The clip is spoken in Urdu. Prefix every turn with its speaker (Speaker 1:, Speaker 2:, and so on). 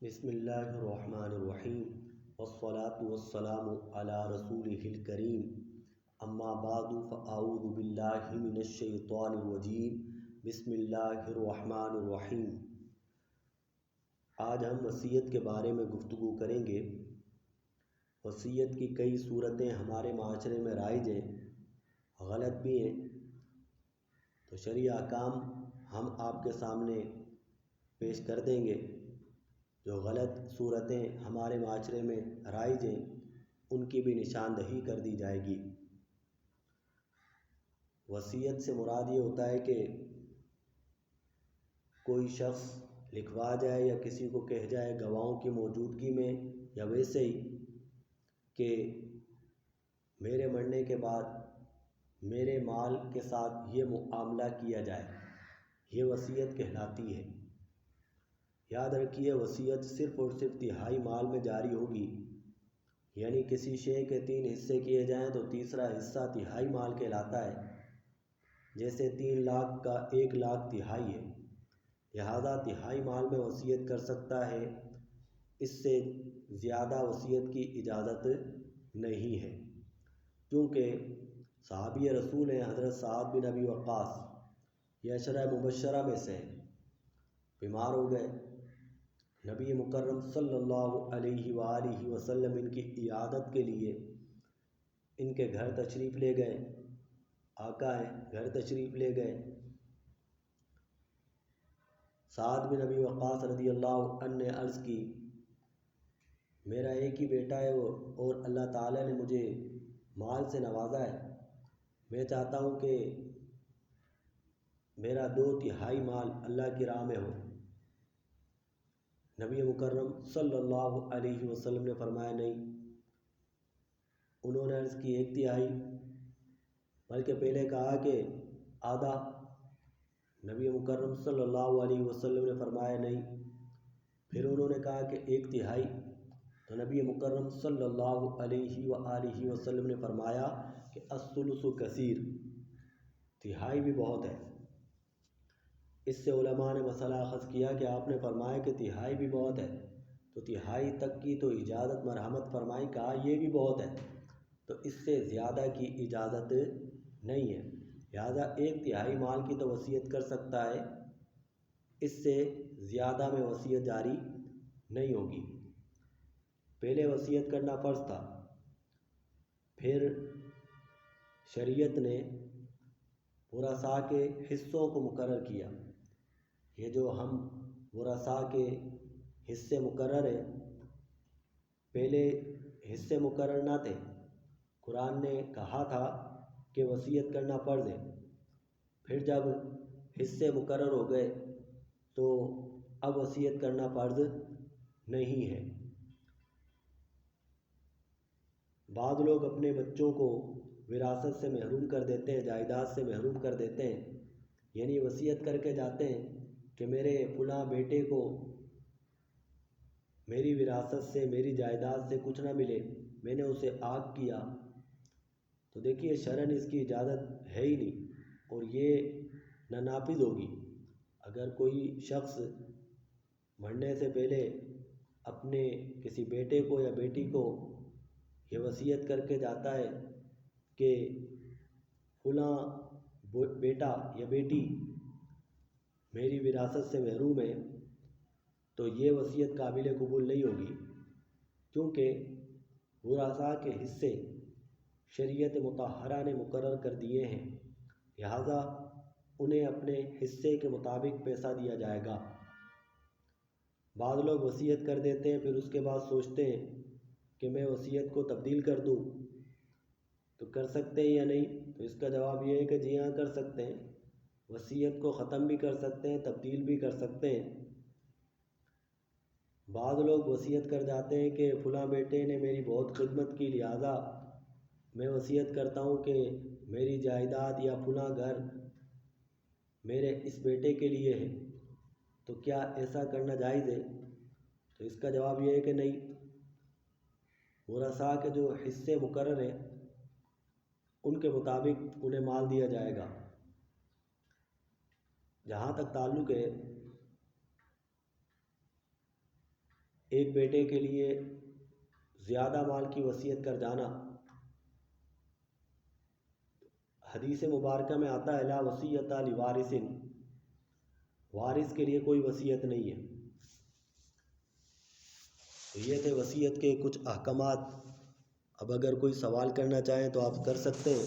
Speaker 1: بسم اللہ الرحمن الرحیم والصلاة والسلام علی رسولہ الکریم اما بعد فاعوذ باللہ من الشیطان الرجیم بسم اللہ الرحمن الرحیم۔ آج ہم وصیت کے بارے میں گفتگو کریں گے۔ وصیت کی کئی صورتیں ہمارے معاشرے میں رائج ہیں، غلط بھی ہیں، تو شرعی احکام ہم آپ کے سامنے پیش کر دیں گے۔ جو غلط صورتیں ہمارے معاشرے میں رائج ہیں ان کی بھی نشاندہی کر دی جائے گی۔ وصیت سے مراد یہ ہوتا ہے کہ کوئی شخص لکھوا جائے یا کسی کو کہہ جائے گواہوں کی موجودگی میں یا ویسے ہی کہ میرے مرنے کے بعد میرے مال کے ساتھ یہ معاملہ کیا جائے، یہ وصیت کہلاتی ہے۔ یاد رکھیے، وصیت صرف اور صرف تہائی مال میں جاری ہوگی، یعنی کسی شے کے 3 حصے کیے جائیں تو تیسرا حصہ تہائی مال کہلاتا ہے۔ جیسے 3 لاکھ کا 1 لاکھ تہائی ہے، لہذا تہائی مال میں وصیت کر سکتا ہے، اس سے زیادہ وصیت کی اجازت نہیں ہے۔ کیونکہ صحابی رسول ہیں حضرت سعد بن ابی وقاص، یہ عشرہ مبشرہ میں سے بیمار ہو گئے، نبی مکرم صلی اللہ علیہ وآلہ وسلم ان کی عیادت کے لیے ان کے گھر تشریف لے گئے۔ آقا ہیں، گھر تشریف لے گئے۔ سعد بن ابی وقاص رضی اللہ عنہ نے عرض کی، میرا ایک ہی بیٹا ہے اور اللہ تعالیٰ نے مجھے مال سے نوازا ہے، میں چاہتا ہوں کہ میرا 2/3 مال اللہ کی راہ میں ہو۔ نبی مکرم صلی اللہ علیہ وسلم نے فرمایا نہیں۔ انہوں نے عرض کی 1/3، بلکہ پہلے کہا کہ آدھا۔ نبی مکرم صلی اللہ علیہ وسلم نے فرمایا نہیں۔ پھر انہوں نے کہا کہ 1/3، تو نبی مکرم صلی اللہ علیہ وآلہ وسلم نے فرمایا کہ الثلث کثیر، تہائی بھی بہت ہے۔ اس سے علماء نے مسئلہ اخذ کیا کہ آپ نے فرمایا کہ تہائی بھی بہت ہے، تو تہائی تک کی تو اجازت مرحمت فرمائی، کہا یہ بھی بہت ہے تو اس سے زیادہ کی اجازت نہیں ہے، لہذا 1/3 مال کی تو وصیت کر سکتا ہے، اس سے زیادہ میں وصیت جاری نہیں ہوگی۔ پہلے وصیت کرنا فرض تھا، پھر شریعت نے ورثاء کے حصوں کو مقرر کیا۔ یہ جو ہم ورثاء کے حصے مقرر ہیں، پہلے حصے مقرر نہ تھے۔ قرآن نے کہا تھا کہ وصیت کرنا فرض ہے، پھر جب حصے مقرر ہو گئے تو اب وصیت کرنا فرض نہیں ہے۔ بعض لوگ اپنے بچوں کو وراثت سے محروم کر دیتے ہیں، جائیداد سے محروم کر دیتے ہیں، یعنی وصیت کر کے جاتے ہیں کہ میرے فلاں بیٹے کو میری وراثت سے، میری جائیداد سے کچھ نہ ملے، میں نے اسے عاق کیا۔ تو دیکھیے شرعاً اس کی اجازت ہے ہی نہیں، اور یہ نافذ ہوگی۔ اگر کوئی شخص مرنے سے پہلے اپنے کسی بیٹے کو یا بیٹی کو یہ وصیت کر کے جاتا ہے کہ فلاں بیٹا یا بیٹی میری وراثت سے محروم ہے، تو یہ وصیت قابل قبول نہیں ہوگی، کیونکہ ورثاء کے حصے شریعت مطہرہ نے مقرر کر دیے ہیں، لہذا انہیں اپنے حصے کے مطابق پیسہ دیا جائے گا۔ بعض لوگ وصیت کر دیتے ہیں، پھر اس کے بعد سوچتے ہیں کہ میں وصیت کو تبدیل کر دوں، تو کر سکتے ہیں یا نہیں؟ تو اس کا جواب یہ ہے کہ جی ہاں، کر سکتے ہیں۔ وصیت کو ختم بھی کر سکتے ہیں، تبدیل بھی کر سکتے ہیں۔ بعض لوگ وصیت کر جاتے ہیں کہ فلاں بیٹے نے میری بہت خدمت کی، لہذا میں وصیت کرتا ہوں کہ میری جائیداد یا فلاں گھر میرے اس بیٹے کے لیے ہے، تو کیا ایسا کرنا جائز ہے؟ تو اس کا جواب یہ ہے کہ نہیں۔ ورثاء کے جو حصے مقرر ہیں ان کے مطابق انہیں مال دیا جائے گا۔ جہاں تک تعلق ہے ایک بیٹے کے لیے زیادہ مال کی وصیت کر جانا، حدیث مبارکہ میں آتا ہے لا وصیۃ لوارث، وارث کے لیے کوئی وصیت نہیں ہے۔ تو یہ تھے وصیت کے کچھ احکامات۔ اب اگر کوئی سوال کرنا چاہیں تو آپ کر سکتے ہیں۔